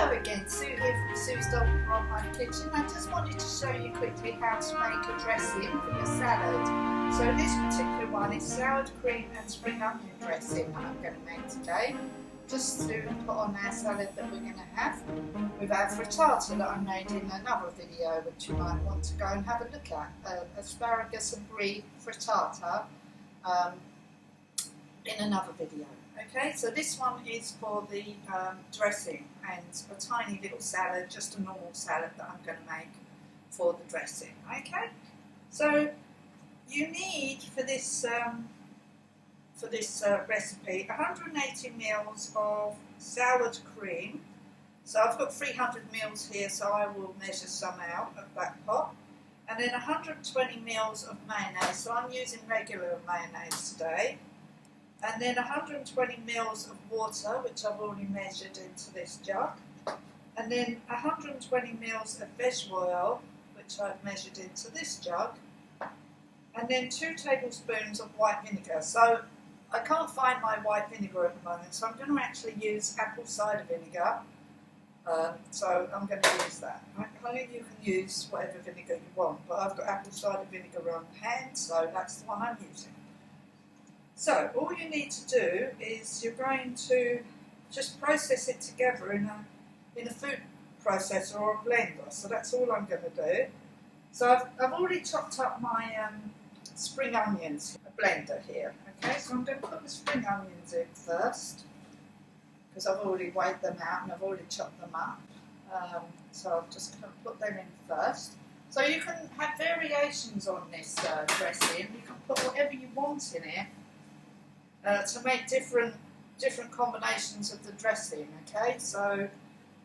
Hello again, Sue here from Sue's Dog from my kitchen. I just wanted to show you quickly how to make a dressing for your salad. So this particular one is salad cream and spring onion dressing that I'm going to make today. Just to put on our salad that we're going to have with our frittata that I made in another video, which you might want to go and have a look at. Asparagus and brie frittata in another video. Okay, so this one is for the dressing, and a tiny little salad, just a normal salad that I'm going to make for the dressing. Okay, so you need for this recipe 180 ml of salad cream. So I've got 300 ml here, so I will measure some out of that pot. And then 120 ml of mayonnaise, so I'm using regular mayonnaise today. And then 120 ml of water, which I've already measured into this jug. And then 120 ml of veg oil, which I've measured into this jug. And then 2 tablespoons of white vinegar. So I can't find my white vinegar at the moment, so I'm going to actually use apple cider vinegar. So I'm going to use that. I know you can use whatever vinegar you want, but I've got apple cider vinegar on hand, so that's the one I'm using. So all you need to do is you're going to just process it together in a food processor or a blender. So that's all I'm going to do. So I've already chopped up my spring onions, a blender here. Okay, so I'm going to put the spring onions in first because I've already weighed them out and I've already chopped them up. So I'm just going to put them in first. So you can have variations on this dressing. You can put whatever you want in it. To make different combinations of the dressing, okay? So,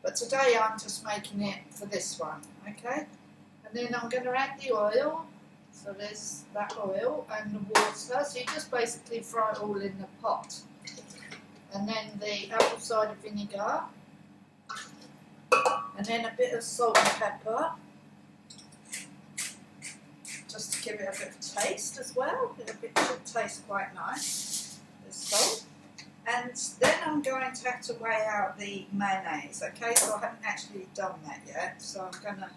but today I'm just making it for this one, okay? And then I'm going to add the oil. So there's that oil and the water. So you just basically fry it all in the pot. And then the apple cider vinegar. And then a bit of salt and pepper. Just to give it a bit of taste as well. It should taste quite nice. Salt. And then I'm going to have to weigh out the mayonnaise, okay? So I haven't actually done that yet, so I'm going to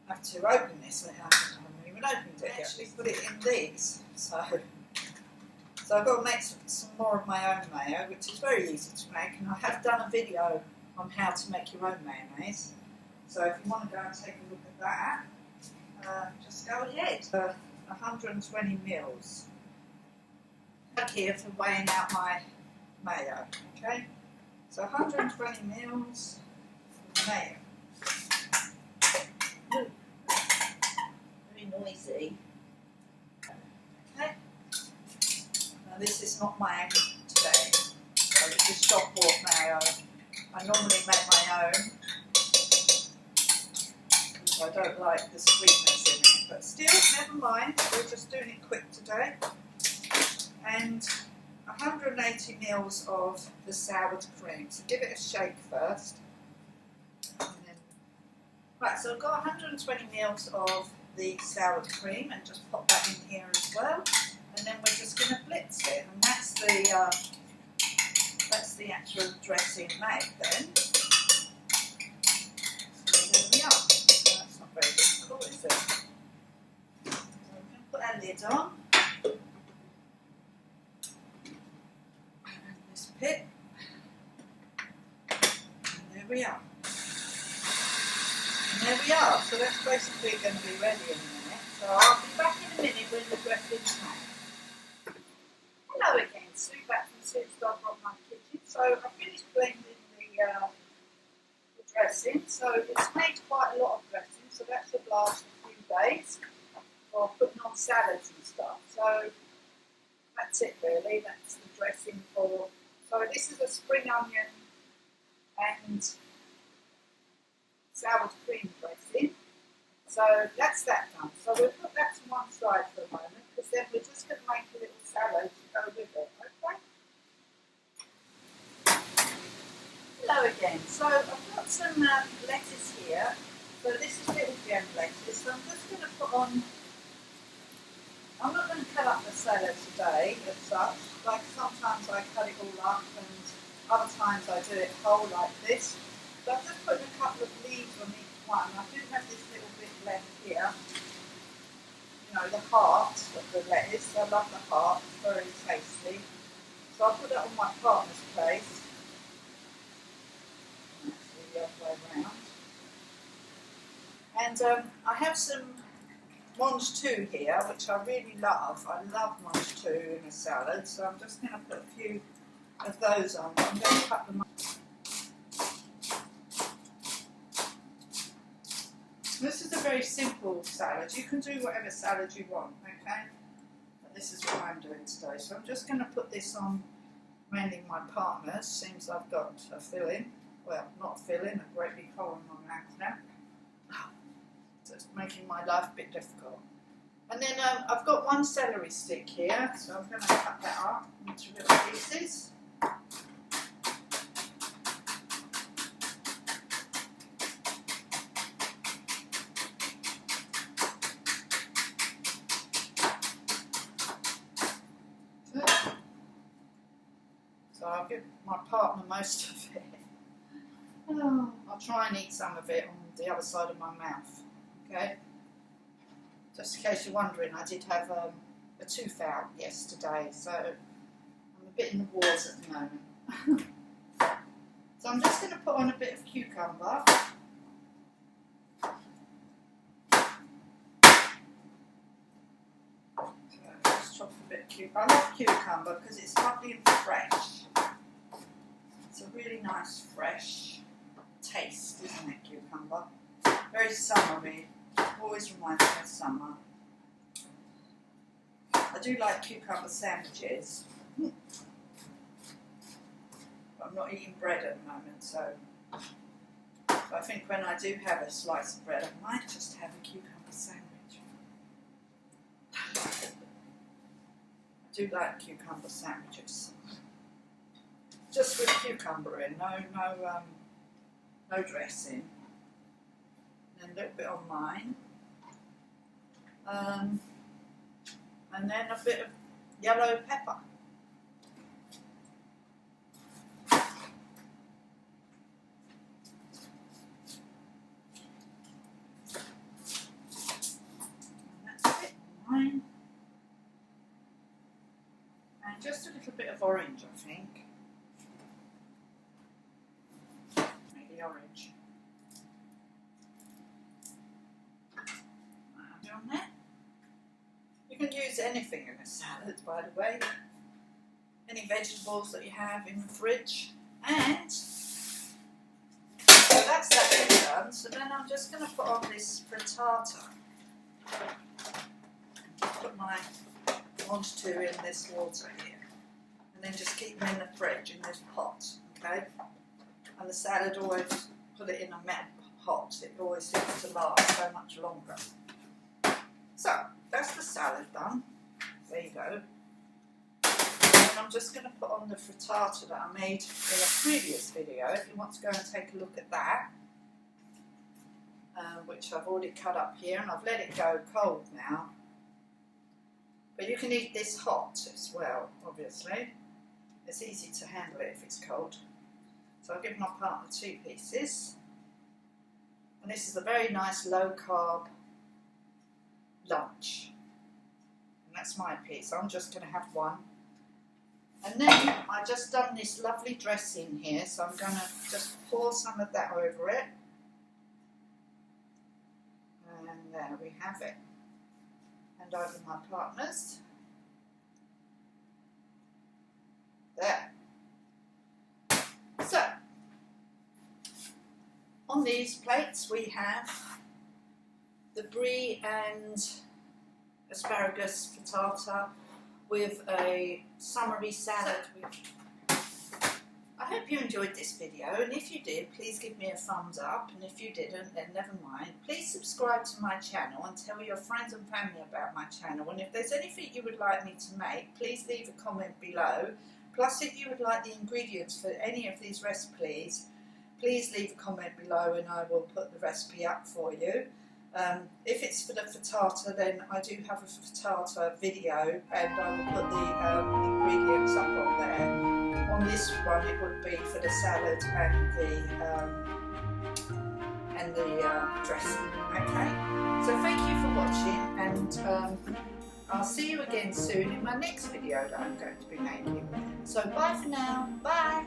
have to open this. I haven't even opened it yet. Actually put it in these. So I've got to make some more of my own mayo, which is very easy to make, and I have done a video on how to make your own mayonnaise. So if you want to go and take a look at that, just go ahead. 120 ml. Here for weighing out my mayo, okay? So 120 ml of mayo. Ooh. Very noisy. Okay. Now this is not my own today. So this is shop bought mayo. I normally make my own because I don't like the sweetness in it. But still, never mind. We're just doing it quick today. And 180 ml of the salad cream. So give it a shake first. And then, right, so I've got 120 ml of the salad cream, and just pop that in here as well. And then we're just going to blitz it, and that's the actual dressing made then. So there we are. That's not very difficult, is it? So we're going to put our lid on. Pit. And there we are. And there we are. So that's basically going to be ready in a minute. So I'll be back in a minute when the dressing's made. Hello again, Sue back from Sue's Dog from my kitchen. So I finished blending the dressing. So it's made quite a lot of dressing. So that should last a few days for putting on salads and stuff. So that's it really. That's the dressing for. So this is a spring onion and salad cream dressing. So that's that done. So we'll put that to one side for a moment, because then we're just going to make a little salad to go with it, okay? Hello again. So I've got some lettuce here. So this is little gem lettuce. So I'm just going to put on. I'm not going to cut up the salad today as such. Like sometimes I cut it all up and other times I do it whole like this. So I've just put a couple of leaves on each one. I do have this little bit left here. You know, the heart of the lettuce. I love the heart, it's very tasty. So I'll put that on my partner's plate. Actually, the other way around. And I have some mange tout here, which I really love. I love mange tout in a salad, so I'm just going to put a few of those on. I'm going to cut them up. This is a very simple salad. You can do whatever salad you want, okay? But this is what I'm doing today. So I'm just going to put this on mainly my partner's. Seems I've got a filling. Well, not a filling, a great big hole in my mouth now. So it's making my life a bit difficult. And then I've got one celery stick here, so I'm going to cut that up into little pieces. So I'll give my partner most of it. I'll try and eat some of it on the other side of my mouth. Okay? Just in case you're wondering, I did have a tooth out yesterday, so I'm a bit in the wars at the moment. So I'm just going to put on a bit of cucumber. So just chop a bit of cucumber. I love cucumber because it's lovely and fresh. It's a really nice fresh taste, isn't it, cucumber? Very summery. Always reminds me of summer. I do like cucumber sandwiches. But I'm not eating bread at the moment, so I think when I do have a slice of bread, I might just have a cucumber sandwich. I do like cucumber sandwiches. Just with cucumber in, no dressing. And a little bit on mine. And then a bit of yellow pepper. And that's it, mine. And just a little bit of orange, I think. Maybe orange. On there. You can use anything in a salad, by the way. Any vegetables that you have in the fridge. And so that's that bit done. So then I'm just going to put on this frittata. Put my mange tout in this water here. And then just keep them in the fridge in this pot. Okay? And the salad, always put it in a mad hot. It always seems to last so much longer. So, that's the salad done. There you go. And I'm just going to put on the frittata that I made in a previous video. If you want to go and take a look at that, which I've already cut up here, and I've let it go cold now. But you can eat this hot as well, obviously. It's easy to handle it if it's cold. So I'll give my partner 2 pieces. And this is a very nice low-carb lunch, and that's my piece. I'm just going to have one, and then I just done this lovely dressing here, so I'm going to just pour some of that over it, and there we have it, and over my partner's. There. So on these plates we have the brie and asparagus frittata with a summery salad. I hope you enjoyed this video, and if you did, please give me a thumbs up, and if you didn't, then never mind. Please subscribe to my channel and tell your friends and family about my channel, and if there's anything you would like me to make, please leave a comment below. Plus, if you would like the ingredients for any of these recipes, please leave a comment below and I will put the recipe up for you. If it's for the frittata, then I do have a frittata video, and I will put the ingredients up on there. On this one, it would be for the salad and the and the dressing. Okay, so thank you for watching, and I'll see you again soon in my next video that I'm going to be making. So bye for now. Bye.